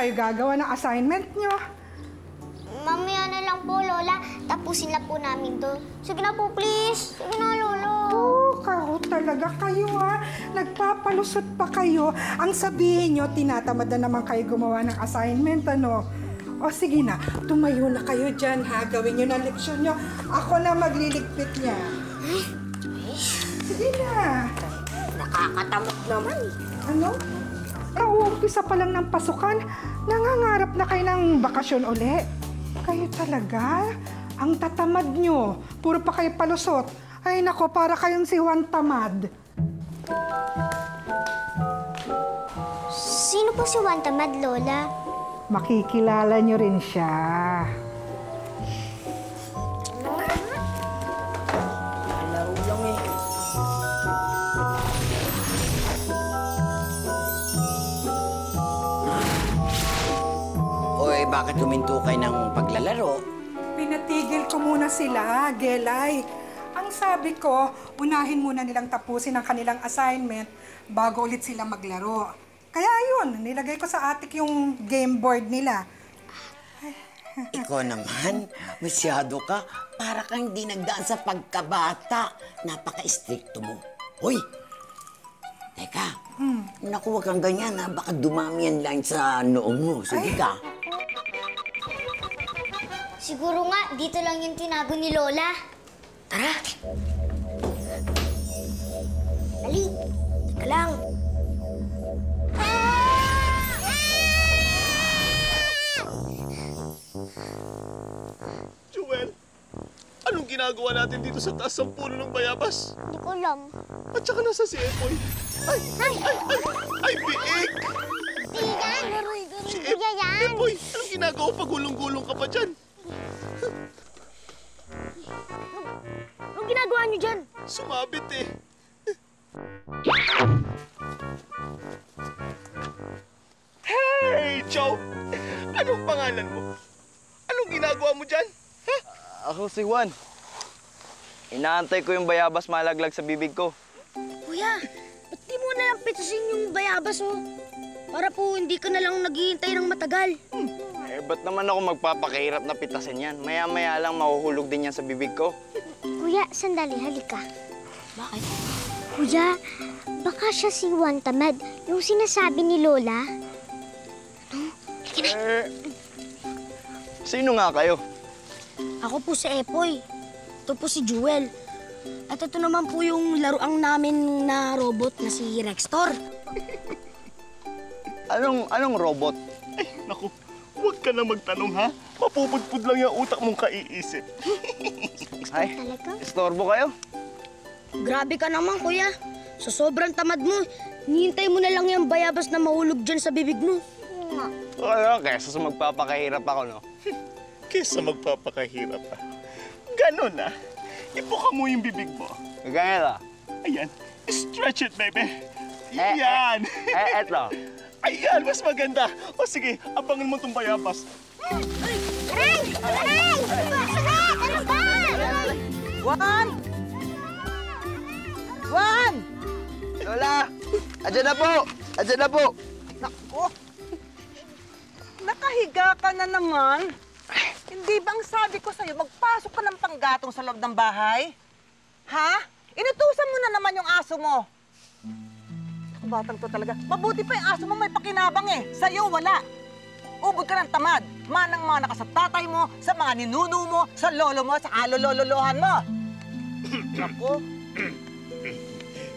kayo gagawa ng assignment nyo? Mamaya na lang po, Lola. Tapusin na po namin to. Sige na po, please. Sige na, Lolo. Karo talaga kayo, ha? Nagpapalusot pa kayo. Ang sabihin nyo, tinatamad na naman kayo gumawa ng assignment, ano? O sige na, tumayo na kayo dyan, ha? Gawin nyo na leksyon nyo. Ako na magliligpit niya. Sige na. Nakakatamad naman. Ano? Kauumpisa pa lang ng pasukan, nangangarap na kayo ng bakasyon uli. Kayo talaga? Ang tatamad nyo. Puro pa kayo palusot. Ay nako, para kayong si Juan Tamad. Sino po si Juan Tamad, Lola? Makikilala nyo rin siya. Laro lang eh. Oy, bakit huminto kayo ng paglalaro? Pinatigil ko muna sila, Gelay. Ang sabi ko, unahin muna nilang tapusin ang kanilang assignment bago ulit sila maglaro. Kaya yun, nilagay ko sa attic yung game board nila. Ikaw naman, masyado ka. Para kang di nagdaan sa pagkabata. Napaka-stricto mo. Hoy! Teka, naku, wag kang ganyan ha. Baka dumami yan lang sa noo mo. Sige ka. Siguro nga, dito lang yung tinago ni Lola. Tara! Ali, teka lang. Joel, anong ginagawa natin dito sa taas ng puno ng bayabas? Hindi ko alam. At saka nasa si Epoy. Ay, biig! Yan, Si Kuya yan. Epoy, anong ginagawa pag gulong-gulong ka pa dyan? Anong ginagawa niyo dyan? Sumabit eh. Hey, Joe! Anong pangalan mo? Anong ginagawa mo dyan? Ha? Ako si Juan. Inaantay ko yung bayabas malaglag sa bibig ko. Kuya, ba't di mo na lang pitasin yung bayabas, oh? Para po hindi ka na lang naghihintay ng matagal. Eh, ba't naman ako magpapakahirap na pitasin yan? Maya-maya lang mahuhulog din yan sa bibig ko. Kuya, sandali, halika. Bakit? Kuya, baka siya si Juan Tamad, yung sinasabi ni Lola. Eh, sino nga kayo? Ako po si Epoy. Ito po si Jewel. At ito naman po yung laruang namin na robot na si Rextor. Anong robot? Ay, naku, huwag ka na magtanong ha. Mapupudpud lang yung utak mong kaiisip. Ay, Talaga? istorbo kayo? Grabe ka naman, kuya. Sa sobrang tamad mo, hinihintay mo na lang yung bayabas na mahulog dyan sa bibig mo. Ano, kesa sa magpapakahirap ako, no? Kesa magpapakahirap ha. Ganon na. Ipuka mo yung bibig mo. Ganyan. Ayan. Stretch it, baby. Yan. Eto. Ayan, mas maganda. O sige, abangan mo itong bayabas. Aray! Aray! Sakit! Ano ba? Juan! Juan! Lola! Adyan na po! Adyan na po! Naku! Nakahiga ka na naman. Hindi bang sabi ko sa'yo, magpasok ka ng panggatong sa loob ng bahay? Ha? Inutusan mo na naman yung aso mo. Ako, batang to talaga. Mabuti pa yung aso mo may pakinabang eh. Sa'yo, wala. Ubod ka ng tamad. Manang-mana ka sa tatay mo, sa mga ninuno mo, sa lolo mo, sa alolololohan mo. Naku.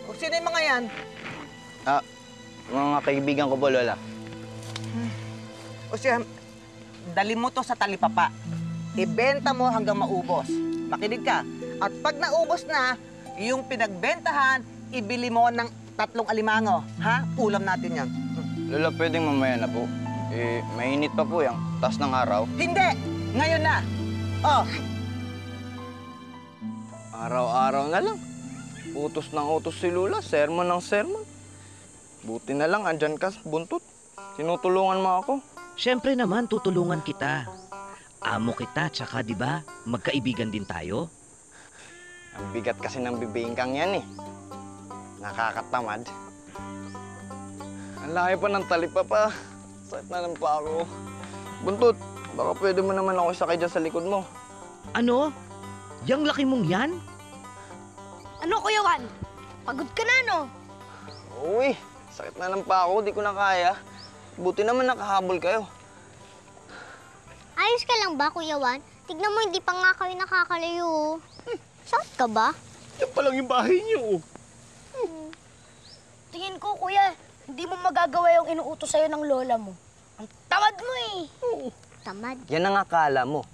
O, sino yung mga yan? Mga kaibigan ko po, Lola. O siya, dali mo to sa talipapa. Ibenta mo hanggang maubos. Makinig ka. At pag naubos na, yung pinagbentahan, ibili mo ng 3 alimango. Ha? Ulam natin yan. Lola, pwedeng mamaya na po. Eh, mainit pa po yung taas ng araw. Hindi! Ngayon na! Oh, Araw-araw na lang. Utos ng utos si Lola, sermon ng sermon. Buti na lang, andyan ka sa buntot. Tinutulungan mo ako. Siyempre naman, tutulungan kita. Amo kita, tsaka di ba, magkaibigan din tayo. Ang bigat kasi ng bibingkang yan eh. Nakakatamad. Ang laki pa ng talipapa. Sakit na lang pa ako. Buntot, baka pwede mo naman ako isakay dyan sa likod mo. Ano? Yang laki mong yan? Ano, Kuya Juan? Pagod ka na, no? Uy, sakit na lang pa ako. Di ko na kaya. Buti naman nakahabol kayo. Ayos ka lang ba, Kuya Juan? Tignan mo, hindi pa nga kayo nakakalayo. Sakit ka ba? Yan pa lang yung bahay niyo. Tingin ko, Kuya, hindi mo magagawa yung inuutos sa'yo ng lola mo. Ang tamad mo eh. Tamad. Yan ang akala mo.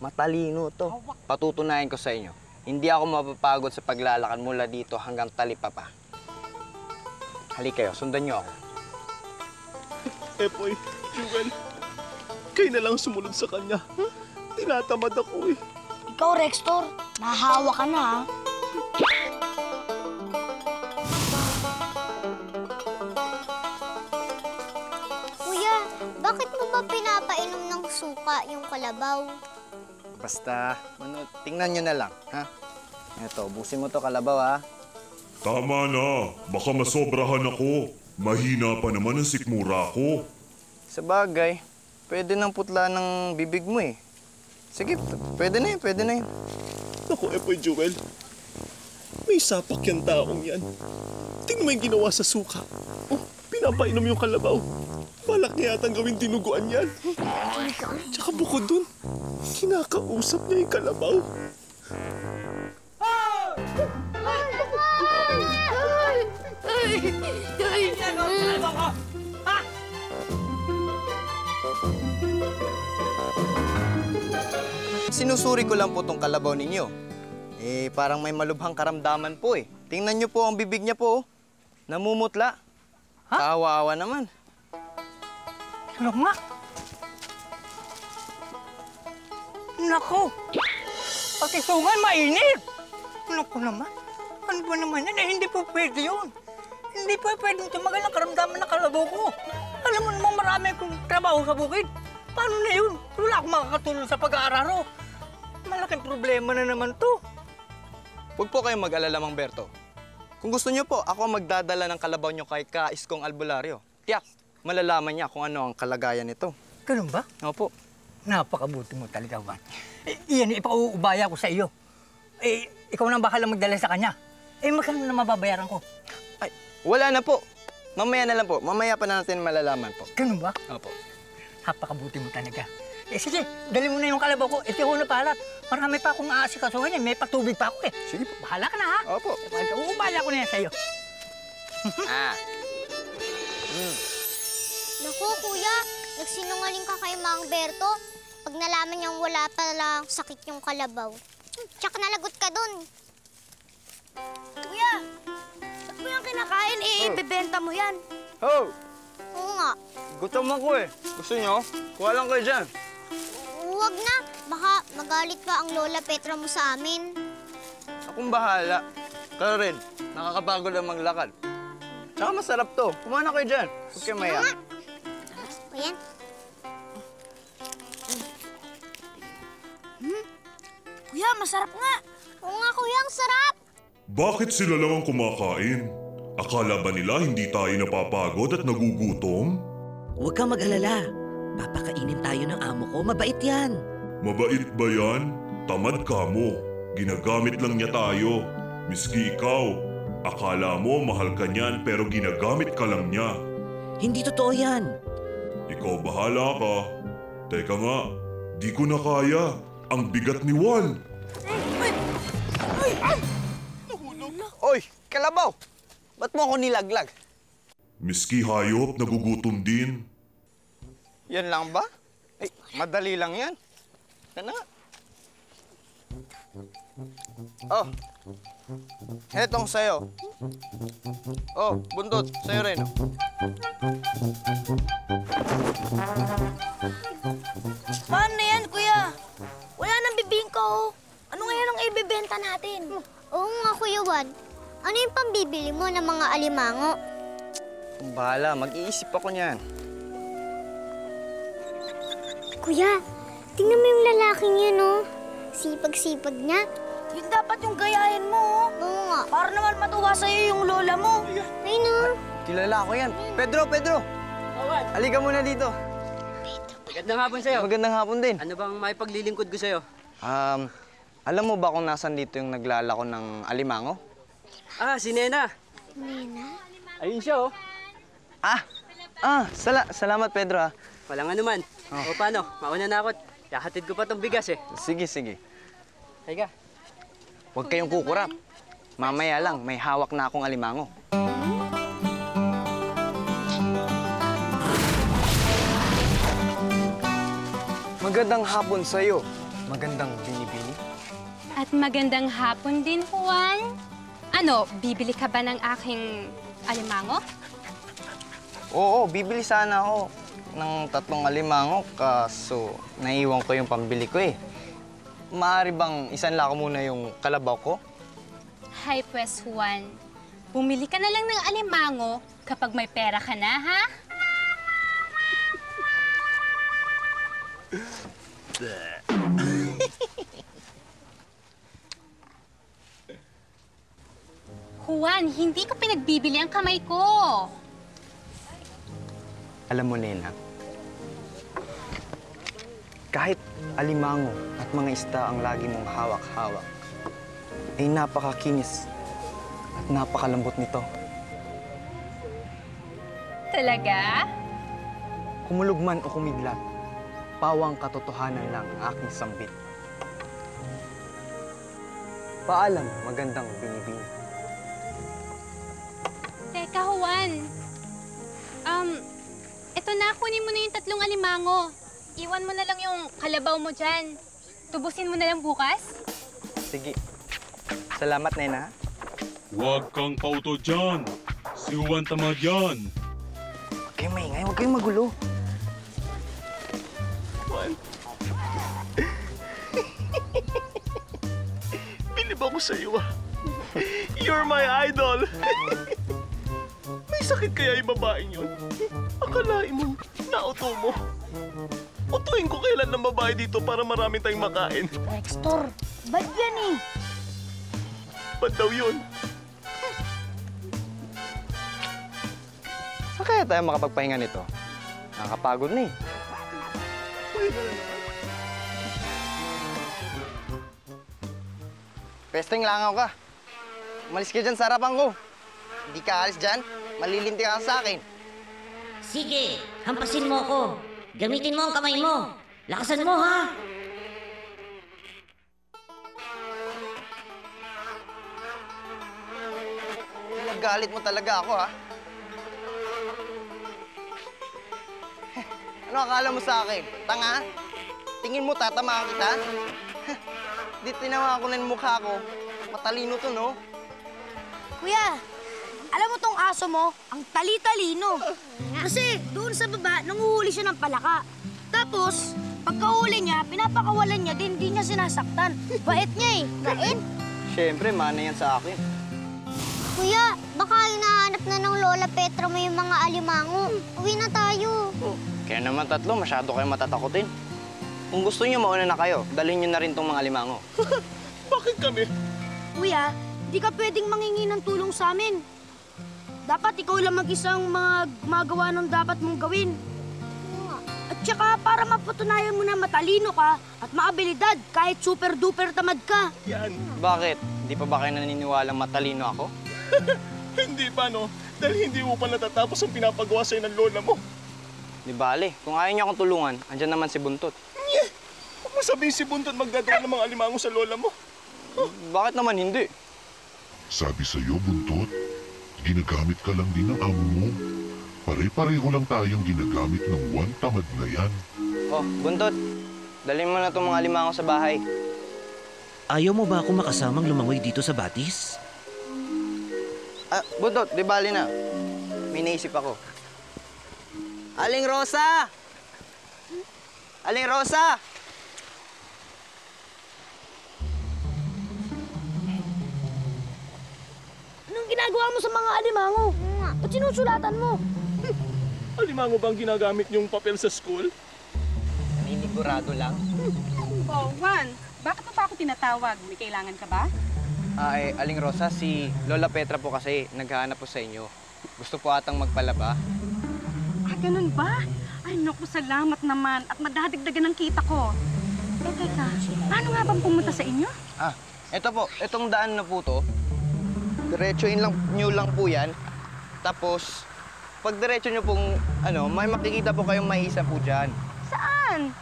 Matalino to. Patutunayan ko sa inyo. Hindi ako mapapagod sa paglalakad mula dito hanggang Talipapa. Halika kayo, sundan niyo ako. Epoy, Jewel, kayo na lang sumunod sa kanya. Tinatamad ako eh. Ikaw, Rextor, nahawa ka na, ha? Kuya, bakit mo ba pinapainom ng suka yung kalabaw? Basta, tingnan nyo na lang, ha? Ito, busin mo to kalabaw, ha? Tama na. Baka masobrahan ako. Mahina pa naman ang sikmura ko. Sa bagay, pwede nang putla ng bibig mo, eh. Sige, pwede na yun, pwede na yun. Naku, Epoy, Jewel. May sapak yung taong yan. Tingnan mo yung ginawa sa suka. Oh, pinapainom yung kalabaw. Balak niya yatang gawin dinuguan yan. Tsaka bukod dun, kinakausap niya yung kalabaw. Sinusuri ko lang po tong kalabaw ninyo. Eh, parang may malubhang karamdaman po, eh. Tingnan nyo po ang bibig niya po, oh. Namumutla. Kawawa naman. Ano nga? Naku! Pati sungan mainit! Naku naman. Ano ba naman yan? Eh, hindi po pwede yun. Hindi po pwede tumagal ang karamdaman ng kalabaw ko. Alam mo naman marami akong trabaho sa bukid. Paano na yun? Wala akong makakatulong sa pag-aararo. Malaking problema na naman to. Huwag po kayong mag-alala, Mang Berto. Kung gusto niyo po, ako ang magdadala ng kalabaw niyo kay Ka-Iskong Albularyo. Tiyak, malalaman niya kung ano ang kalagayan nito. Ganun ba? Opo. Napakabuti mo talaga, Juan. Iyan, ipauubaya ko sa iyo. Ikaw na bahala magdala sa kanya. Magkano na mababayaran ko? Ay, wala na po. Mamaya na lang po. Mamaya pa na natin malalaman po. Ganun ba? Opo. Napakabuti mo talaga. Sige, dali mo na yung kalabaw ko. Ito ko na palat. Marami pa akong aasikasuhin. May patubig pa ako eh. Sige po. Bahala ka na ha. Opo. Uubaya ko na yan sa'yo. Naku, kuya, nagsinungaling ka kay Mang Berto. Pag nalaman niyang wala palang sakit yung kalabaw. Tsaka nalagot ka dun. Kuya, ba't mo yung kinakain? Ibebenta mo yan. Oh, Oo nga. gutom ako eh. Gusto niyo? Kuha lang kayo dyan. Huwag na. Baka magalit pa ang Lola Petra mo sa amin. Akong bahala. Pero rin, nakakapagod ang maglakad. Tsaka masarap to. Kumain na kayo dyan. Huwag kayo maya. O yan. Kuya, masarap nga. Oo nga, kuya, ang sarap. Bakit sila lang ang kumakain? Akala ba nila hindi tayo napapagod at nagugutom? Huwag kang mag-alala. Papakainin tayo ng amo ko. Mabait yan. Mabait ba yan? Tamad ka mo. Ginagamit lang niya tayo. Miski ikaw, akala mo mahal ka niyan pero ginagamit ka lang niya. Hindi totoo yan. Ikaw bahala ka. Teka nga, di ko na kaya. Ang bigat ni Juan. Oy, kalabaw! Ba't mo ako nilaglag? Miski hayop, nagugutom din. Yan lang ba? Eh, madali lang yan. Yan na nga. Oh. Etong sa'yo. Oh, buntot. Sa'yo rin. Oh. Paano yan, kuya? Wala nang bibingka, oh. Ano ngayon ang ibebenta natin? Oo nga, Kuya Juan. Ano yung pambibili mo ng mga alimango? Kung bahala, mag-iisip ako niyan. Kuya, tingnan mo yung lalaking yun, oh. Sipag-sipag niya. Yun dapat yung gayahin mo, oh. Oo nga. Para naman matuwa sa'yo yung lola mo. Ay, no. Kilala ko yan. Pedro, Pedro! Halika muna dito. Magandang hapon sa'yo. Magandang hapon din. Ano bang may paglilingkod ko sa'yo? Alam mo ba kung nasan dito yung naglalako ng alimango? Ah, si Nena. Nina? Ayun siya, oh. Salamat, Pedro, ha. Walang anuman. O paano? Mauna na ako. Kahatid ko pa tong bigas, eh. Sige, sige. Halika. Huwag kayong kukurap. Mamaya lang, may hawak na akong alimango. Magandang hapon sa'yo. Magandang binibini. At magandang hapon din, Juan. Ano, bibili ka ba ng aking alimango? Oo, bibili sana ako ng 3 alimango, kaso naiwan ko yung pambili ko eh. Maaari bang isanla ko muna yung kalabaw ko? Hi, pues, Juan. Bumili ka na lang ng alimango kapag may pera ka na, ha? Juan, hindi ko pinagbibili ang kamay ko. Alam mo, Nena, kahit alimango at mga isda ang lagi mong hawak-hawak, ay napakakinis at napakalambot nito. Talaga? Kumulog man o kumidlat, pawang katotohanan lang ang aking sambit. Paalam, magandang binibini. Teka, Juan. Eto na, kunin mo na yung 3 alimango. Iwan mo na lang yung kalabaw mo dyan. Tubusin mo na lang bukas. Sige. Salamat, Nena. Huwag kang pauto dyan. Si Juan tamad yan. Huwag kayong maingay, huwag kayong magulo. Juan. Bilib ako sa'yo, ah. You're my idol. May sakit kaya yung babaeng yun? Akalain mo, nauto mo. Utuin ko kailan ng babae dito para marami tayong makain. Rextor, ba't yan eh? Ba't daw yun? Saan kaya tayo makapagpahinga nito? Nakakapagod na eh. Pesteng langaw ka. Umalis ka dyan sa harapan ko. Hindi ka alis dyan, malilinti ka sa akin. Sige, hampasin mo ako. Gamitin mo ang kamay mo. Lakasan mo, ha? Nagalit mo talaga ako, ha? Ano akala mo sa akin? Tanga? Tingin mo tatamaan kita? Di tinawa ko na yung mukha ko. Matalino to, no? Kuya, alam mo tong aso mo, ang tali-talino. Kasi doon sa baba, nanguhuli siya ng palaka. Tapos, pagkahuli niya, pinapakawalan niya din, di niya sinasaktan. Bait niya eh. Bait? Siyempre, mana yan sa akin. Kuya, baka hinahanap na ng Lola Petra mo yung mga alimango. Uwi na tayo. Kaya naman 3, masyado kayo matatakotin. Kung gusto niyo, mauna na kayo. Dalhin niyo na rin tong mga alimango. Bakit kami? Kuya, di ka pwedeng mangingi ng tulong sa amin. Dapat ikaw lang mag-isang magawa ng dapat mong gawin. At saka para mapatunayan mo na matalino ka at maabilidad kahit super-duper tamad ka. Yan. Bakit? Hindi pa ba kayo naniniwalang matalino ako? Hindi pa, no? Dahil hindi mo pa natatapos ang pinapagawa sa'yo ng lola mo. Di bale, kung ayaw niyo akong tulungan, andyan naman si Buntot. Huwag mo sabihin si Buntot magdadala ng mga alimango sa lola mo. Bakit naman hindi? Sabi sa'yo, Buntot, ginagamit ka lang din ng amo mo. Pare-pareho lang tayong ginagamit ng Juan tamad na yan. Oh, Buntot, dalhin mo na itong mga alimango sa bahay. Ayaw mo ba akong makasamang lumangoy dito sa batis? Buntot, di bali na. May naisip ako. Aling Rosa! Aling Rosa! Anong ginagawa mo sa mga alimango? Ba't sinusulatan mo? Alimango bang ginagamit yung papel sa school? Naninigurado lang. Oh, Juan, bakit mo pa ako tinatawag? May kailangan ka ba? Aling Rosa, si Lola Petra po kasi naghahanap po sa inyo. Gusto po atang magpalaba. ganun ba? Ay, naku, salamat naman. At madadagdagan ng kita ko. Eh, teka, paano nga bang pumunta sa inyo? Eto po, etong daan na po to. Diretsuin lang nyo lang po yan. Tapos, pag diretso nyo pong, may makikita po kayong maisa po dyan. Saan?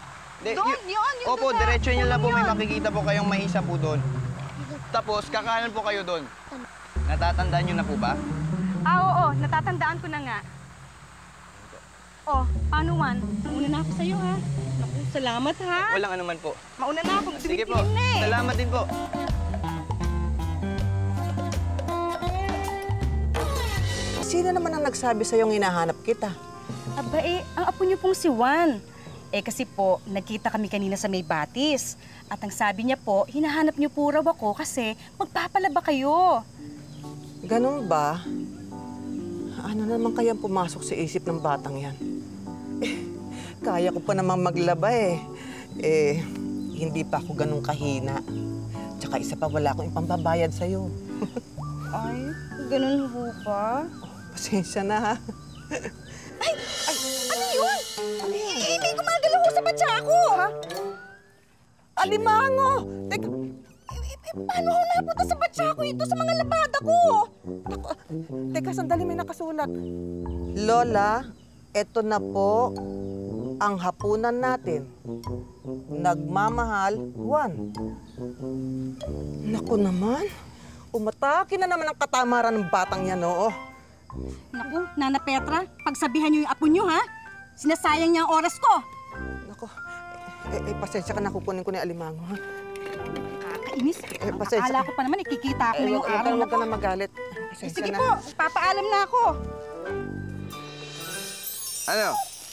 Doon, yun Opo, doon diretso nyo lang po, may yun. makikita po kayong maisa po doon. Tapos, kakanan po kayo doon. Natatandaan nyo na po ba? Oo, natatandaan ko na nga. Oh, paano, Juan? Mauna na ako sa'yo, ha? Naku, salamat, ha? Walang anuman po. Mauna na ako. Sige po, Dumitingin na eh. salamat din po. Sino naman ang nagsabi sa'yong hinahanap kita? Aba ang apo niyo pong si Juan. Kasi po, nagkita kami kanina sa may batis. At ang sabi niya po, hinahanap niyo po raw ako kasi magpapalaba kayo. Ganun ba? Ano naman kayang pumasok sa isip ng batang yan? Kaya ko pa namang maglaba hindi pa ako ganun kahina. Tsaka isa pa, wala akong ipambabayad sa'yo. Ay, ganun po ba? Pasensya na, ha? Ay! Ano yun? May gumagalaw ko sa batya ko! Ha? Alimango! Teka, Paano ako napunta sa batya ko ito sa mga labada ko? teka, sandali, may nakasulat. Lola, eto na po ang hapunan natin. Nagmamahal, Juan. Naku naman, umatake na naman ang katamaran ng batang yan, oo. Naku, Nana Petra, pagsabihan niyo yung apo niyo, ha? Sinasayang niya ang oras ko. Naku, pasensya ka na, kukunin ko ni Alimango, ha? Kakainis. Pasensya. Akala ko pa naman, ikikita ako ngayong araw na Huwag ka to. na magalit. Pasensya Sige na. po, papaalam na ako. Ano?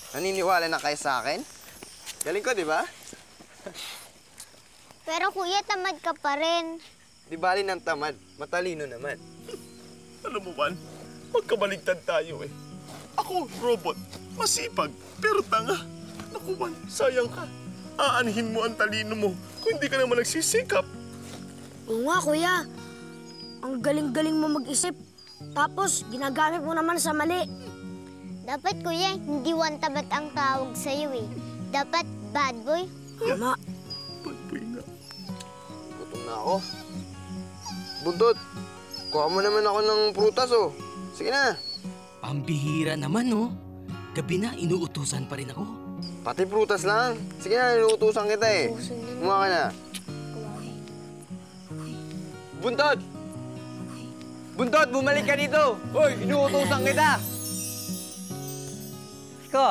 Naniniwala na kayo sa akin? Galing ko, di ba? Pero kuya, tamad ka pa rin. Di bali ng tamad. Matalino naman. Alam mo, Juan, magkabaligtad tayo eh. Ako, robot, masipag, pero tanga. Naku, Juan, sayang ka. Aanhin mo ang talino mo kung hindi ka naman nagsisikap. Oo nga, kuya. Ang galing-galing mo mag-isip. Tapos, ginagamit mo naman sa mali. Dapat kuya, hindi Juan Tamad ang tawag sa'yo eh. Dapat bad boy. Tama. Pagpay na. Gutom na ako. Buntot, kuha mo naman ako ng prutas, oh. Sige na. Pambihira naman, oh. Gabi na, inuutusan pa rin ako. Pati prutas lang. Sige na, inuutusan kita eh. Kumuha ka na. Buntot! Buntot, bumalik ka dito! Hoy, inuutusan kita! Iko!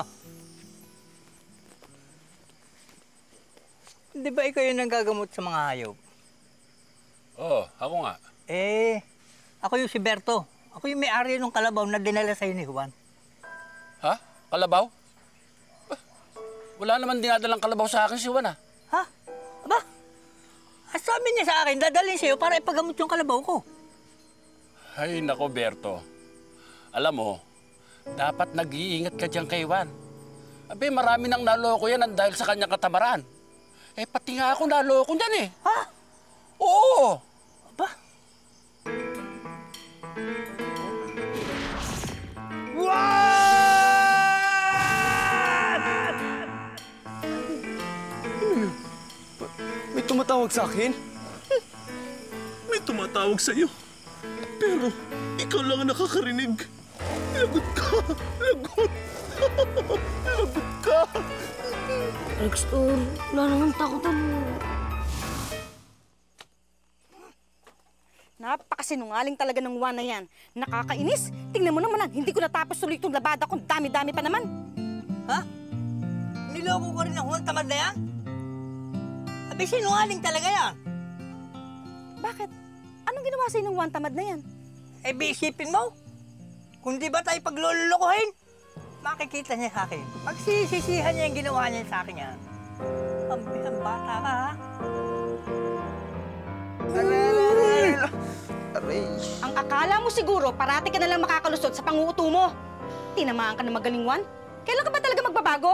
Di ba ikaw yung nanggagamot sa mga hayop? Oo, ako nga. Ako yung si Berto. Ako yung may-ari ng kalabaw na dinala sa'yo ni Juan. Ha? Kalabaw? Wala naman dinadalang kalabaw sa akin si Juan, ah. Ha? Aba? Sabi niya sa akin, dadalhin sa'yo para ipagamot yung kalabaw ko. Ay, nako, Berto. Alam mo, dapat nag-iingat ka dyan kay Juan. Abe, marami nang naloko yan dahil sa kanyang katamaran. Pati nga ako naloko dyan eh. Ha? Oo! Aba? May tumatawag sa akin? May tumatawag sa'yo. Pero ikaw lang ang nakakarinig. Lagot ka! Lagot! Lagot ka! Dexter, wala naman takutan mo. Napakasinungaling talaga ng Juan na yan. Nakakainis. Tingnan mo naman, hindi ko natapos tuloy itong labada ko. Dami-dami pa naman. Ha? Niloko ko rin ang Juan Tamad na yan? Abi, sinungaling talaga yan. Bakit? Anong ginawa sa'yo ng Juan Tamad na yan? Isipin mo. Kung di ba tayo paglulukohin, makikita niya sa akin. Magsisisihan niya yung ginawa niya sa akin yan. Ang bata ka, ha? Ang akala mo siguro, parati ka nalang makakalusot sa panguuto mo. Tinamaan ka na magaling, Juan. Kailan ka ba talaga magbabago?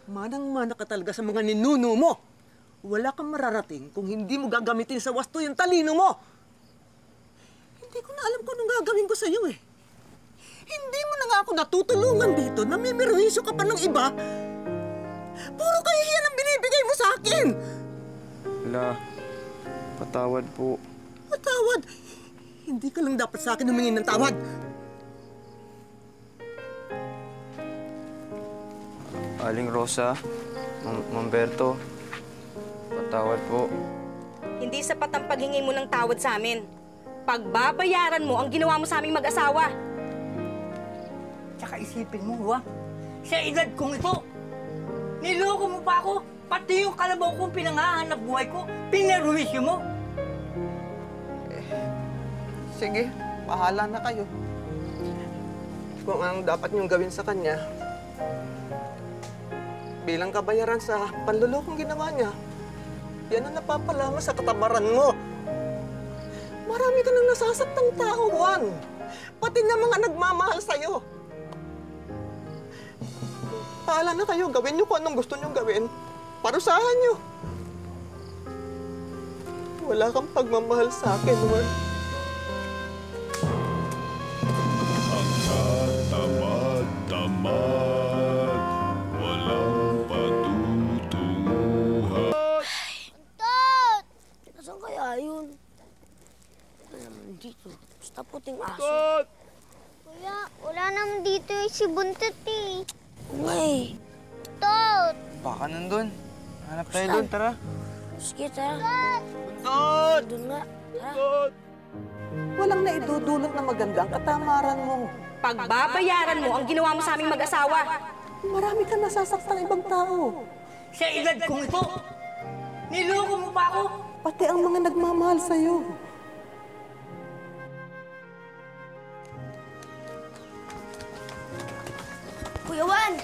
Manang-mana ka talaga sa mga ninuno mo. Wala kang mararating kung hindi mo gagamitin sa wasto yung talino mo. Hindi ko na alam kung anong gagawin ko sa'yo eh. Hindi mo na nga ako natutulungan dito. Namimirwisyo ka pa ng iba. Puro kahihiyan ang binibigay mo sa akin. Wala. Patawad po. Patawad? Hindi ka lang dapat sa akin humingi ng tawad. Aling Rosa, Mang Berto, patawad po. Hindi sapat ang paghingi mo ng tawad sa amin. Pagbabayaran mo ang ginawa mo sa aming mag-asawa. Tsaka isipin mo, ha? Sa edad kong ito, niloko mo pa ako. Pati yung kalabaw kong pinangahanap buhay ko, pinaruwisyo mo. Sige, bahala na kayo. Kung anong dapat niyong gawin sa kanya, bilang kabayaran sa panlulokong ginawa niya, yan ang napapalama sa katamaran mo. Marami ka nang nasasaktang tao, Juan. Pati na mga nagmamahal sa'yo. Bahala na kayo, gawin niyo kung anong gusto niyong gawin. Parusahan niyo. Wala kang pagmamahal sa akin, Juan. Tamad, walang patutunguhan. Buntot! Nasaan kaya yun? Wala naman dito. Basta puting aso. Kuya, wala naman dito si Buntot eh. Ngay! Buntot! Baka nandun. Hanap tayo doon, tara. Sige, tara. Buntot! Doon nga. Buntot! Walang naidudulot na maganda ang katamaran mo. Pagbabayaran mo ang ginawa mo sa aming mag-asawa. Marami ka nasasaktang ibang tao. Sa edad kong ito, niloko mo pa ako. Pati ang mga nagmamahal sa'yo. Kuya Juan!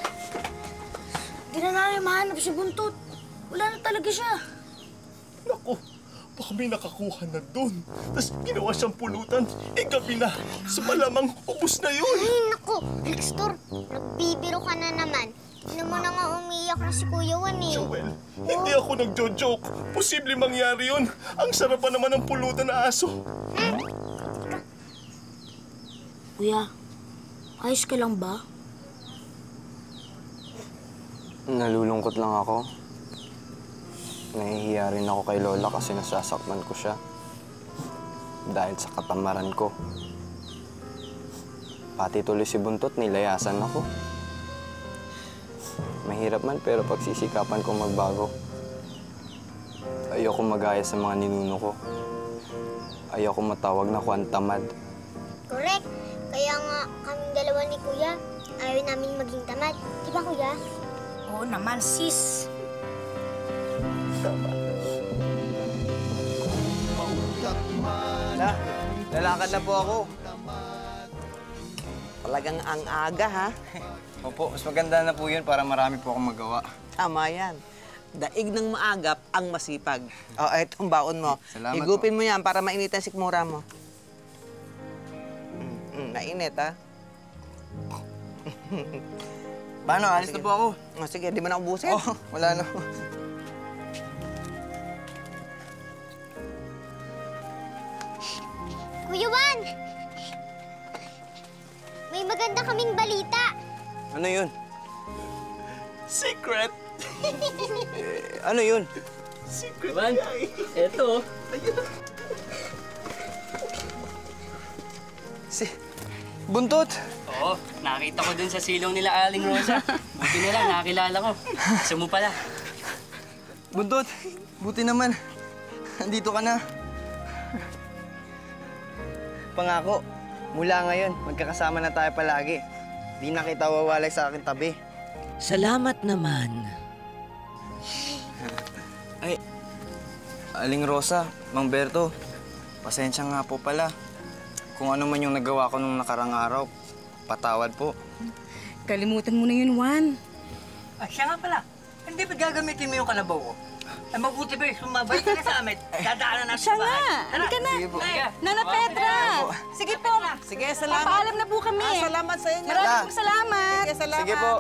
Di na namin mahanap si Buntot. Wala na talaga siya. Naku, baka may nakakuha na doon. Tapos ginawa siyang pulutan. Gabi na. So malamang ubus na yun. Ay, naku, Nextor, nagbibiro ka na naman. Ano mo na nga umiyak na si Kuya Juan eh. Joel, hindi ako nagjo-joke. Posible mangyari yun. Ang sarap pa naman ng pulutan na aso. Kuya, ayos ka lang ba? Nalulungkot lang ako. Nahihiya rin ako kay Lola kasi nasasaktan ko siya. Dahil sa katamaran ko. Pati tuloy si Buntot, nilayasan ako. Mahirap man pero pagsisikapan ko magbago. Ayoko magaya sa mga ninuno ko. Ayoko matawag na Juan Tamad. Correct. Kaya nga kaming dalawa ni Kuya, ayaw namin maging tamad. Di ba, Kuya? Oo naman, sis. Lalakad na po ako. Talagang ang aga, ha? Opo, mas maganda na po yun para marami po akong magawa. Tama yan. Daig ng maagap ang masipag. O, etong baon mo. Salamat Higupin mo yan para mainitan sikmura mo. Nainit, ha? Paano? Alis na po ako. O, sige, di mo na ubusin? Oh, wala na. Kuya Juan! May maganda kaming balita. Ano yun? Secret! Ano yun? Secret Juan, eto. Buntot! Oo, nakita ko dun sa silong nila Aling Rosa. Buti na lang, nakakilala ko. Gusto mo pala. Buntot! Buti naman. Nandito ka na. Pangako, mula ngayon, magkakasama na tayo palagi. Di na kita wawalay sa akin tabi. Salamat naman. Ay, Aling Rosa, Mang Berto, pasensya nga po pala. Kung ano man yung nagawa ko nung nakarang araw, patawad po. Kalimutan mo na yun, Juan. Ah, siya nga pala. Hindi ba gagamitin mo yung kalabaw ko? Ay, mabuti ba sumabay ka na sa amin? Dadaanan natin Siya sa bahay. nga! Halika na! Sige po. Nana Petra! Sige po! Sige, salamat. Papaalam na po kami. Salamat sa inyo. Maraming pong salamat. Sige, salamat. Sige po.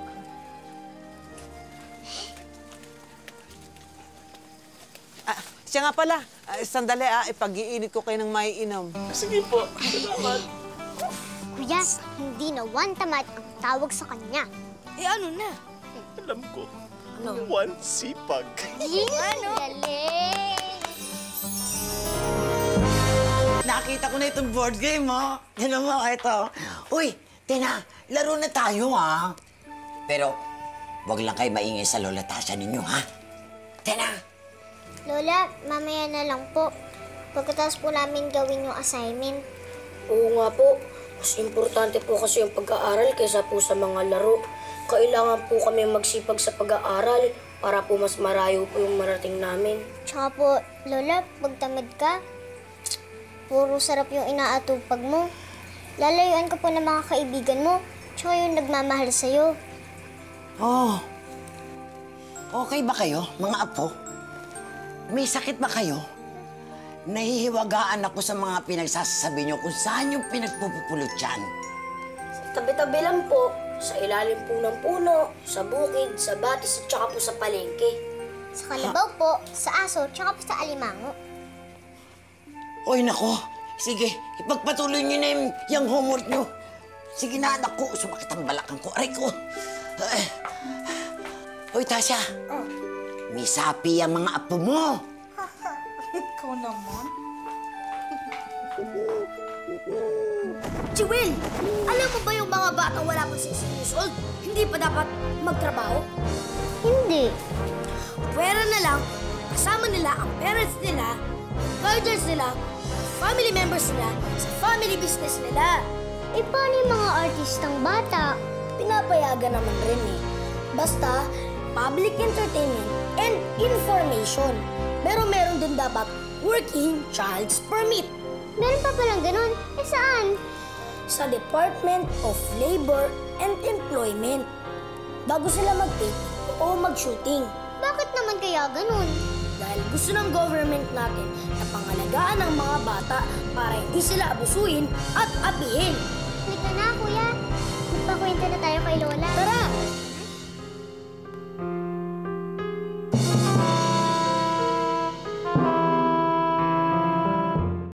Siya nga pala. Sandali, ipag-iinit ko kayo ng maiinom. Sige po. Salamat. Kuya, hindi na Juan Tamad ang tawag sa kanya. Eh ano na? Alam ko. Juan Sipag. Galing! Nakita ko na itong board game, oh. Yan mo, ito. Uy, Tina, laro na tayo, ha? Pero, wag lang kayo maingay sa Lola Tasha ninyo, ha? Tina! Lola, mamaya na lang po. Pagkatapos po namin gawin yung assignment. Oo nga po. Mas importante po kasi yung pag-aaral kaysa po sa mga laro. Kailangan po kami magsipag sa pag-aaral para po mas marayo po yung marating namin. Tsaka po, Lola, pag tamad ka, puro sarap yung inaatupag mo. Lalayuan ka po ng mga kaibigan mo, tsaka yung nagmamahal sa'yo. Oh. Okay ba kayo, mga apo? May sakit ba kayo? Nahihiwagaan ako sa mga pinagsasabi niyo kung saan yung pinagpupupulot yan. Sa tabi-tabi lang po, sa ilalim po ng puno, sa bukid, sa batis at tsaka po sa palengke. Sa kalabaw po, sa aso, tsaka po sa alimango. Oy, nako. Sige, ipagpatuloy niyo na yung homework niyo. Sige na, anak ko. Sumakit ang balakang ko. Aray ko. Hoy, Tasha. May sapi ang mga apo mo. Ikaw naman. Jewel, alam mo ba yung mga batang wala pang 16 years old, hindi pa dapat magtrabaho? Hindi. Pwera na lang, kasama nila ang parents nila, guardians nila, family members nila, sa family business nila. Eh, paano yung mga artistang bata? Pinapayagan naman rin eh. Basta, public entertainment and information. Pero meron din dapat working child's permit. Meron pa palang ganun? Eh, saan? Sa Department of Labor and Employment. Bago sila mag-take o mag-shooting. Bakit naman kaya ganun? Dahil gusto ng government natin na pangalagaan ang mga bata para hindi sila abusuin at apihin. Halika na, kuya. Magpakwento na tayo kay Lola. Tara!